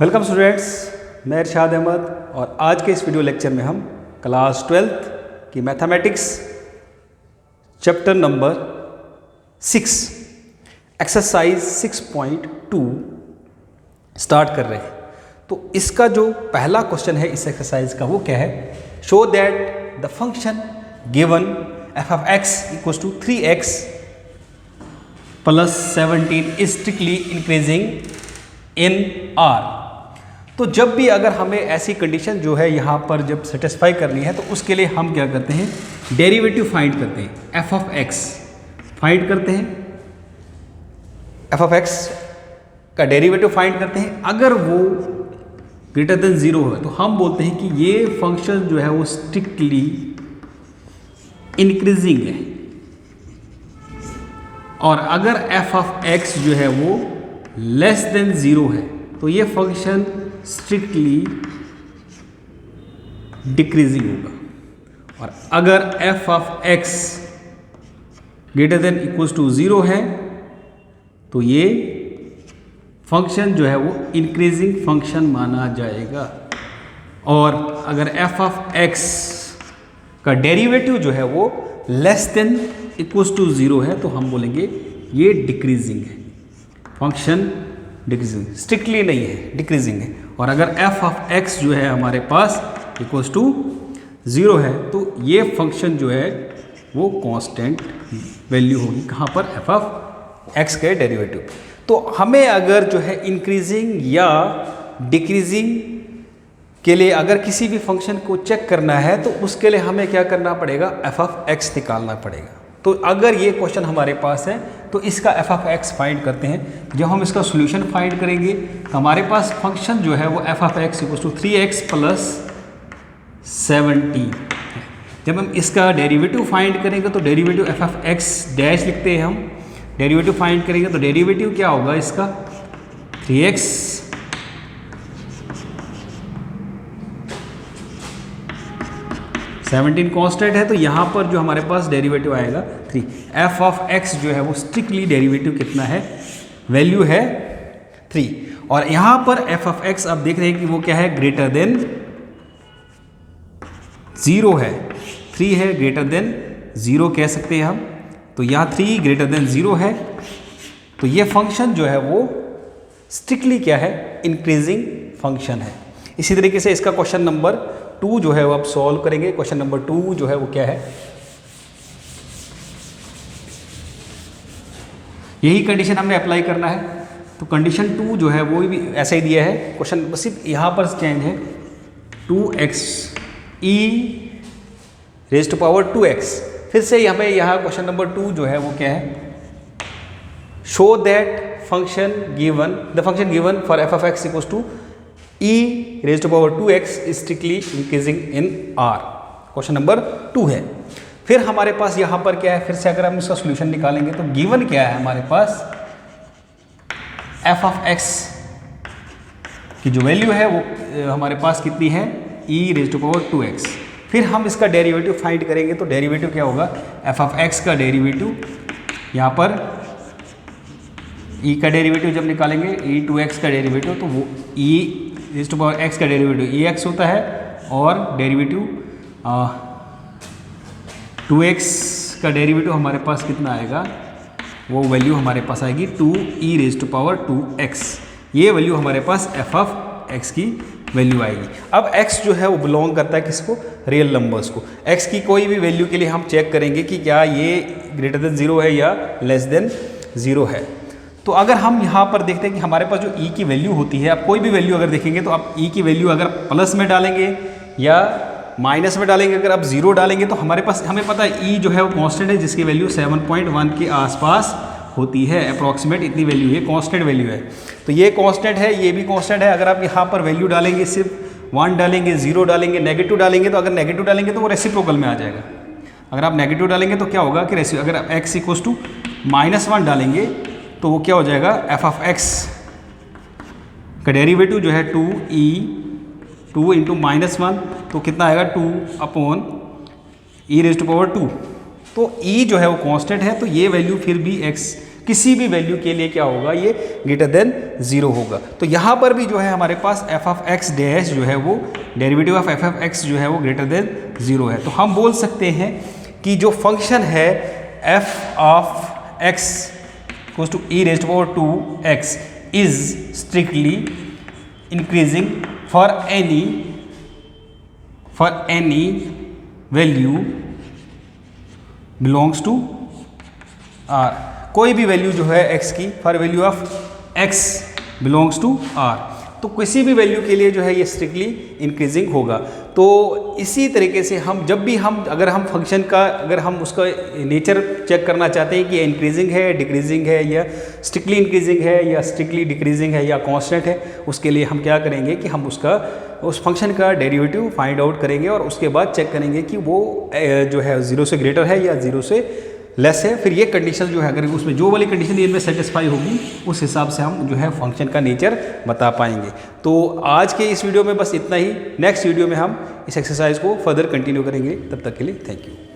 Welcome students, मैं इरशाद अहमद और आज के इस वीडियो लेक्चर में हम क्लास 12th की mathematics chapter number 6 exercise 6.2 start कर रहे हैं। तो इसका जो पहला क्वेश्चन है इस एक्सरसाइज का वो क्या है, show that the function given f of x equals to 3x plus 17 is strictly increasing in R। तो जब भी अगर हमें ऐसी कंडीशन जो है यहाँ पर जब सेटिस्फाई करनी है तो उसके लिए हम क्या करते हैं, डेरिवेटिव फाइंड करते हैं, f of x फाइंड करते हैं, f of x का डेरिवेटिव फाइंड करते हैं। अगर वो ग्रेटर देन 0 है तो हम बोलते हैं कि ये फंक्शन जो है वो स्ट्रिक्टली इंक्रीजिंग है, और अगर f of x जो है वो लेस देन 0 है तो ये फंक्शन स्ट्रिक्टली डिक्रीजिंग होगा, और अगर f of x greater than equals to 0 है तो ये फंक्शन जो है वो इंक्रीजिंग फंक्शन माना जाएगा। और अगर f of x का डेरिवेटिव जो है वो लेस देन इक्वल्स टू 0 है तो हम बोलेंगे ये डिक्रीजिंग है, फंक्शन डिक्रीजिंग, स्ट्रिक्टली नहीं है, डिक्रीजिंग है। और अगर f of x जो है हमारे पास इक्वल्स टू 0 है तो ये फंक्शन जो है वो कांस्टेंट वैल्यू होगी, कहाँ पर, f of x के डेरिवेटिव। तो हमें अगर जो है इंक्रीजिंग या डिक्रीजिंग के लिए अगर किसी भी फंक्शन को चेक करना है तो उसके लिए हमें क्या करना पड़ेगा, f of x निकालना पड़ेगा। तो अगर ये क्वेश्चन हमारे पास है तो इसका f of x फाइंड करते हैं। जब हम इसका सॉल्यूशन फाइंड करेंगे तो हमारे पास फंक्शन जो है वो f of x equals to 3x plus 17। जब हम इसका डेरिवेटिव फाइंड करेंगे तो derivative f of x dash लिखते हैं हम, डेरिवेटिव फाइंड करेंगे तो डेरिवेटिव क्या होगा इसका, 3x सेवनटीन कॉन्स्टेंट है तो यहाँ पर जो हमारे पास डेरिवेटिव आएगा 3। f of x जो है वो स्ट्रिक्टली डेरिवेटिव कितना है, वैल्यू है 3। और यहाँ पर f of x आप देख रहे हैं कि वो क्या है, ग्रेटर देन 0 है, 3 है, ग्रेटर देन 0 कह सकते हैं हम। तो यहाँ 3 ग्रेटर देन 0 है तो ये फंक्शन जो है वो स्ट्रिक्टली क्या है, इंक्रीजिंग फंक्शन है। इसी तरीके से इसका क्वेश्चन नंबर 2 जो है वो आप सॉल्व करेंगे। क्वेश्चन नंबर 2 जो है वो क्या है, यही कंडीशन हमने अप्लाई करना है। तो कंडीशन 2 जो है वो भी ऐसा ही दिया है, क्वेश्चन बस सिर्फ यहाँ पर चेंज है, 2x e raise to power 2x। फिर से हमें यहाँ क्वेश्चन नंबर 2 जो है वो क्या है, show that function given the function given for f of x equals to e raise to power 2x strictly increasing in R। Question number 2 है। फिर हमारे पास यहाँ पर क्या है, फिर से अगर हम इसका सॉल्यूशन निकालेंगे तो गिवन क्या है हमारे पास, f of x की जो वैल्यू है वो हमारे पास कितनी है, e raise to power 2x। फिर हम इसका डेरिवेटिव फाइंड करेंगे तो डेरिवेटिव क्या होगा, f of x का डेरिवेटिव, यहाँ पर e का डेरिवेटिव जब निकालेंगे, e2x का डेरिवेटिव तो वो e raise to power x का डेरिवेटिव ex होता है, और डेरिवेटिव 2x का डेरिवेटिव हमारे पास कितना आएगा, वो वैल्यू हमारे पास आएगी 2e raise to power 2x। ये वैल्यू हमारे पास f of x की वैल्यू आएगी। अब x जो है वो बिलोंग करता है किसको, रियल नंबर्स को। x की कोई भी वैल्यू के लिए हम चेक करेंगे कि क्या ये ग्रेटर देन 0 है या लेस देन 0 है। तो अगर हम यहाँ पर देखते हैं कि हमारे पास जो e की वैल्यू होती है, आप कोई भी वैल्यू अगर देखेंगे तो आप e की वैल्यू अगर प्लस में डालेंगे या माइनस में डालेंगे, अगर आप 0 डालेंगे तो हमारे पास, हमें पता है e जो है वो कांस्टेंट है जिसकी वैल्यू 7.1 के आसपास होती है, अप्रॉक्सीमेट इतनी वैल्यू, ये कांस्टेंट वैल्यू है। तो ये कांस्टेंट है, ये भी कांस्टेंट है। अगर आप यहाँ पर वैल्यू डालेंगे, सिर्फ 1 डालेंगे, 0 डालेंगे, नेगेटिव डालेंगे, तो अगर नेगेटिव डालेंगे तो वो रेसिप्रोकल में आ जाएगा। अगर आप नेगेटिव डालेंगे तो क्या होगा कि अगर आप x इक्वल्स टू -1 डालेंगे तो वो क्या हो जाएगा, f of x का डेरिवेटिव जो है 2 इंटू -1 तो कितना आएगा, 2 upon e raise to power 2। तो e जो है वो कांस्टेंट है तो ये वैल्यू फिर भी x किसी भी वैल्यू के लिए क्या होगा, ये ग्रेटर देन 0 होगा। तो यहाँ पर भी जो है हमारे पास एफ ऑफ एक्स डैश जो है वो derivative of F of x जो है वो ग्रेटर देन 0 है। तो हम बोल सकते हैं कि जो फंक्शन है f of x equals to e raised power 2x is strictly increasing for any value belongs to R. कोई भी वैल्यू जो है x की, for value of x belongs to R, तो किसी भी वैल्यू के लिए जो है ये स्ट्रिक्टली इंक्रीजिंग होगा। तो इसी तरीके से हम जब भी अगर हम फंक्शन का अगर हम उसका नेचर चेक करना चाहते हैं कि इंक्रीजिंग है, डिक्रीजिंग है, या स्ट्रिक्टली इंक्रीजिंग है, या स्ट्रिक्टली डिक्रीजिंग है, या कांस्टेंट है, उसके लिए हम क्या करेंगे कि हम उस फंक्शन का डेरिवेटिव फाइंड आउट करेंगे और उसके बाद चेक करेंगे कि वो जो है 0 से ग्रेटर है या 0 से लेस है। फिर ये कंडीशन जो है, अगर उसमें जो वाली कंडीशन इनमें सेटिस्फाई होगी, उस हिसाब से हम जो है फंक्शन का नेचर बता पाएंगे। तो आज के इस वीडियो में बस इतना ही। नेक्स्ट वीडियो में हम इस एक्सरसाइज को फर्दर कंटिन्यू करेंगे। तब तक के लिए थैंक यू।